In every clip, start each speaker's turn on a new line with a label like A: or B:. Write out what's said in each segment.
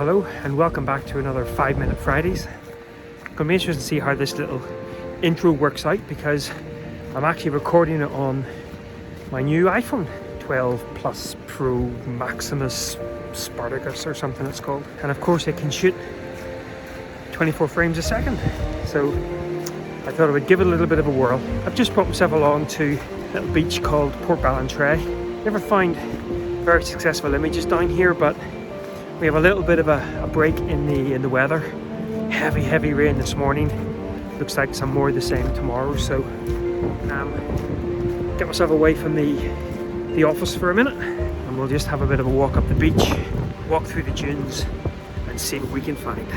A: Hello and welcome back to another 5 Minute Fridays. Going to be interested to see how this little intro works out because I'm actually recording it on my new iPhone 12 Plus Pro Maximus Spartacus or something it's called, and of course it can shoot 24 frames a second, so I thought I would give it a little bit of a whirl. I've just brought myself along to a little beach called Port Ballantrae. Never find very successful images down here, but we have a little bit of a break in the weather. Heavy rain this morning. Looks like some more of the same tomorrow. So get myself away from the office for a minute, and we'll just have a bit of a walk up the beach, walk through the dunes, and see what we can find.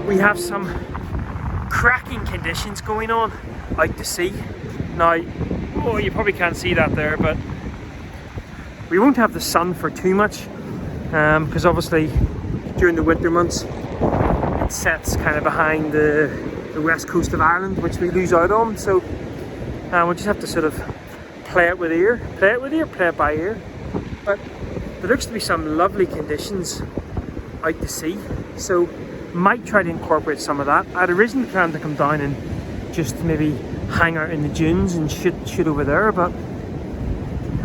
A: We have some cracking conditions going on out to sea. Now, you probably can't see that there, but we won't have the sun for too much because obviously during the winter months it sets kind of behind the west coast of Ireland, which we lose out on. So we'll just have to sort of play it by ear. But there looks to be some lovely conditions out to sea, so might try to incorporate some of that. I'd originally planned to come down and just maybe hang out in the dunes and shoot over there, but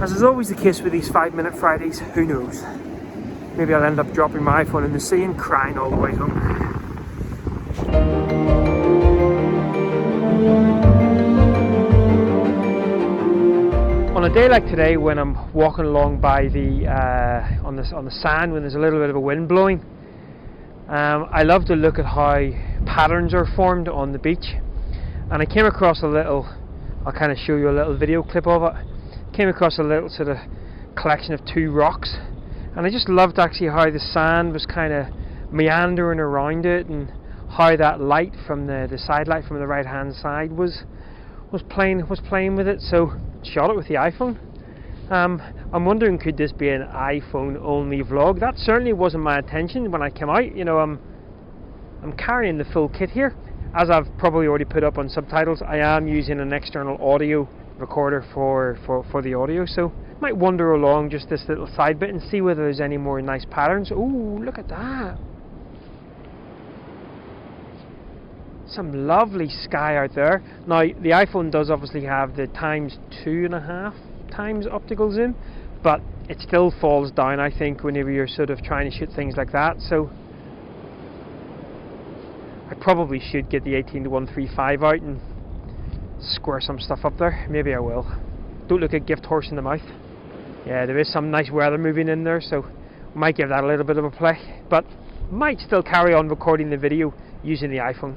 A: as is always the case with these 5 Minute Fridays, who knows? Maybe I'll end up dropping my iPhone in the sea and crying all the way home. On a day like today, when I'm walking along by the on the sand, when there's a little bit of a wind blowing, I love to look at how patterns are formed on the beach, and I came across I'll kind of show you a little video clip of it. Came across a little sort of collection of two rocks, and I just loved actually how the sand was kind of meandering around it, and how that light from the side light from the right hand side was playing with it. So shot it with the iPhone. I'm wondering, could this be an iPhone only vlog? That certainly wasn't my intention when I came out. You know, I'm carrying the full kit here. As I've probably already put up on subtitles, I am using an external audio recorder for the audio, so might wander along just this little side bit and see whether there's any more nice patterns. Ooh, look at that. Some lovely sky out there. Now, the iPhone does obviously have the ×2.5 times optical zoom, but it still falls down, I think, whenever you're sort of trying to shoot things like that. So I probably should get the 18-135 out and square some stuff up there. Maybe I will. Don't look a gift horse in the mouth. Yeah, there is some nice weather moving in there, so might give that a little bit of a play, but might still carry on recording the video using the iPhone.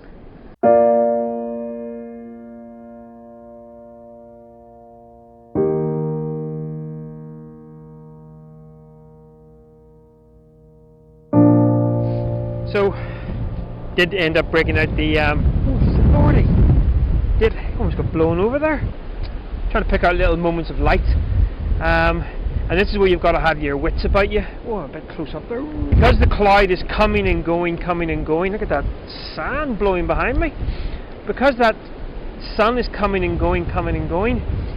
A: So, did end up breaking out the, lordy, did almost got blown over there. Trying to pick out little moments of light. And this is where you've got to have your wits about you. Oh, a bit close up there. Because the cloud is coming and going, look at that sand blowing behind me. Because that sun is coming and going,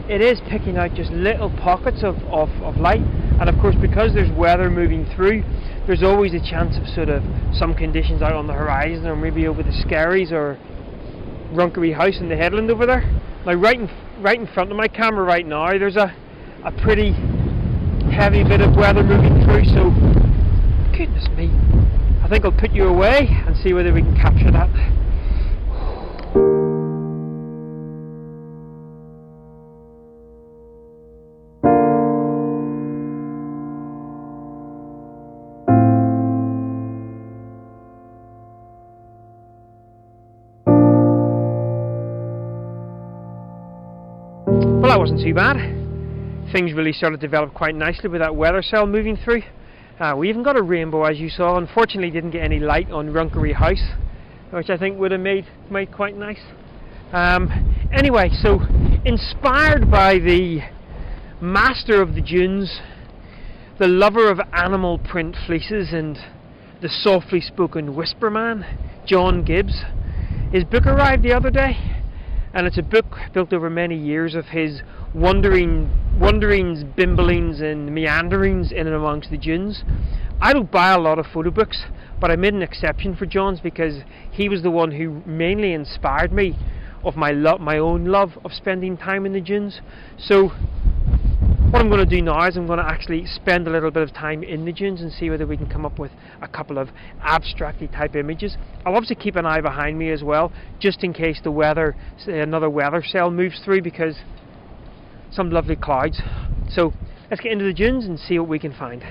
A: it is picking out just little pockets of light. And of course, because there's weather moving through, there's always a chance of sort of some conditions out on the horizon, or maybe over the Skerries or Runkery House in the headland over there. Now, right in front of my camera right now, there's a pretty heavy bit of weather moving through. So, goodness me, I think I'll put you away and see whether we can capture that. Well, that wasn't too bad. Things really started to develop quite nicely with that weather cell moving through. We even got a rainbow, as you saw. Unfortunately, didn't get any light on Runkery House, which I think would have made quite nice. Anyway, so inspired by the master of the dunes, the lover of animal print fleeces and the softly spoken whisper man, John Gibbs. His book arrived the other day, and it's a book built over many years of his wanderings, bimblings and meanderings in and amongst the dunes. I don't buy a lot of photo books, but I made an exception for John's because he was the one who mainly inspired me of my own love of spending time in the dunes. So what I'm going to do now is I'm going to actually spend a little bit of time in the dunes and see whether we can come up with a couple of abstractly type images. I'll obviously keep an eye behind me as well, just in case the weather, another weather cell moves through, because some lovely clouds. So let's get into the dunes and see what we can find.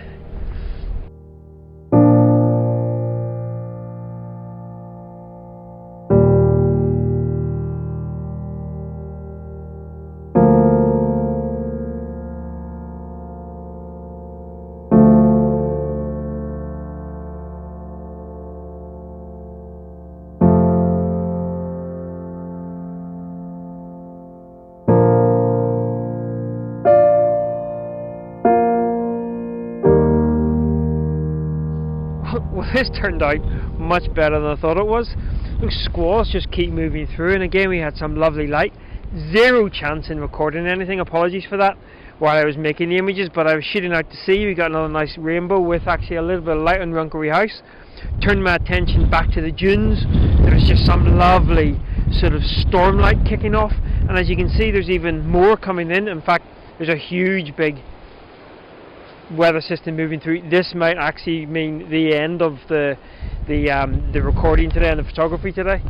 A: Well, this turned out much better than I thought it was. Those squalls just keep moving through, and again we had some lovely light. Zero chance in recording anything, apologies for that, while I was making the images, but I was shooting out to sea. We got another nice rainbow with actually a little bit of light on Runkery House. Turned my attention back to the dunes. There was just some lovely sort of storm light kicking off, and as you can see there's even more coming in. In fact, there's a huge big weather system moving through. This might actually mean the end of the recording today and the photography today.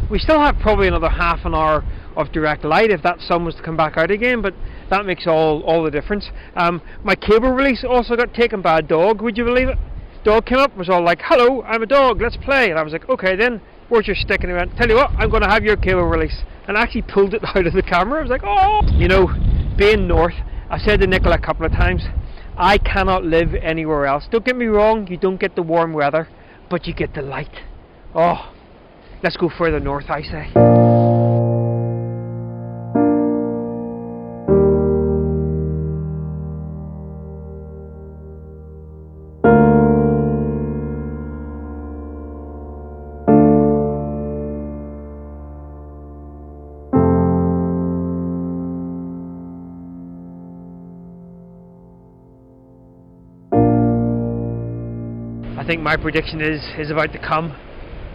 A: We still have probably another half an hour of direct light if that sun was to come back out again, but that makes all the difference. My cable release also got taken by a dog, would you believe it? Dog came up, was all like, "Hello, I'm a dog, let's play." And I was like, "Okay then, where's your stick?" And he went, "Tell you what, I'm going to have your cable release." And I actually pulled it out of the camera. I was like, "Oh!" You know, being north, I said to Nicola a couple of times, I cannot live anywhere else. Don't get me wrong, you don't get the warm weather, but you get the light. Oh, let's go further north, I say. I think my prediction is about to come.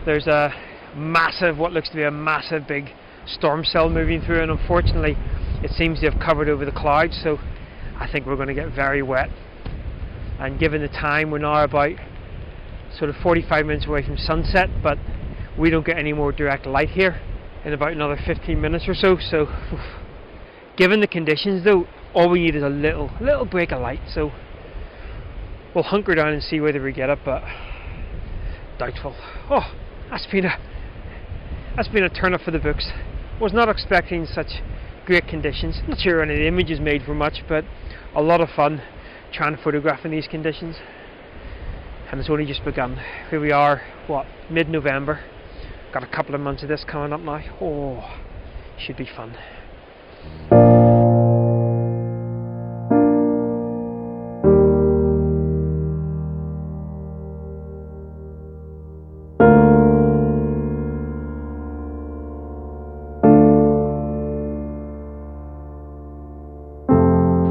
A: There's a massive, what looks to be a massive big storm cell moving through, and unfortunately it seems to have covered over the clouds, so I think we're going to get very wet. And given the time, we're now about sort of 45 minutes away from sunset, but we don't get any more direct light here in about another 15 minutes or so. So given the conditions though, all we need is a little break of light, so we'll hunker down and see whether we get it, but doubtful. Oh, that's been a turn up for the books. Was not expecting such great conditions. Not sure any of the images made for much, but a lot of fun trying to photograph in these conditions. And it's only just begun. Here we are, mid-November. Got a couple of months of this coming up now. Oh, should be fun.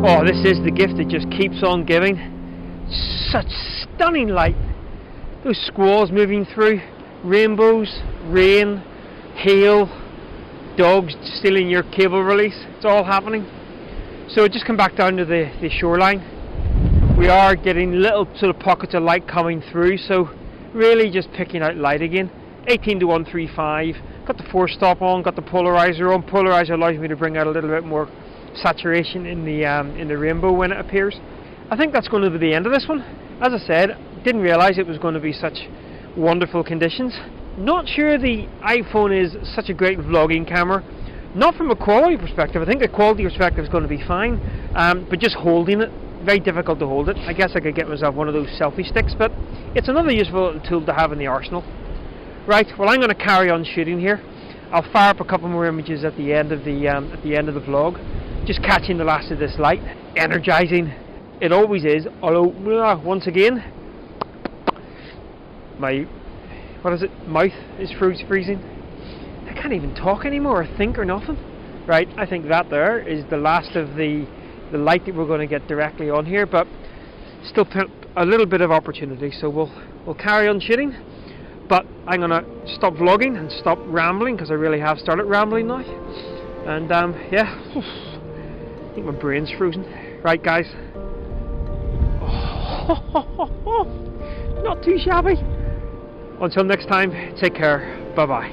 A: Oh, this is the gift that just keeps on giving. Such stunning light. Those squalls moving through, rainbows, rain, hail, dogs stealing your cable release. It's all happening. So just come back down to the shoreline. We are getting little sort of pockets of light coming through, so really just picking out light again. 18 to 135. Got the 4-stop on, got the polarizer on. Polarizer allows me to bring out a little bit more saturation in the rainbow when it appears. I think that's going to be the end of this one. As I said, didn't realise it was going to be such wonderful conditions. Not sure the iPhone is such a great vlogging camera. Not from a quality perspective. I think the quality perspective is going to be fine, but just holding it, very difficult to hold it. I guess I could get myself one of those selfie sticks, but it's another useful tool to have in the arsenal. Right, well, I'm going to carry on shooting here. I'll fire up a couple more images at the end of the vlog. just catching the last of this light. Energizing. It always is, although once again my mouth is freezing. I can't even talk anymore or think or nothing. Right, I think that there is the last of the light that we're going to get directly on here, but still a little bit of opportunity, so we'll carry on shooting. But I'm going to stop vlogging and stop rambling, because I really have started rambling now. And yeah, I think my brain's frozen. Right guys, not too shabby. Until next time, take care, bye bye.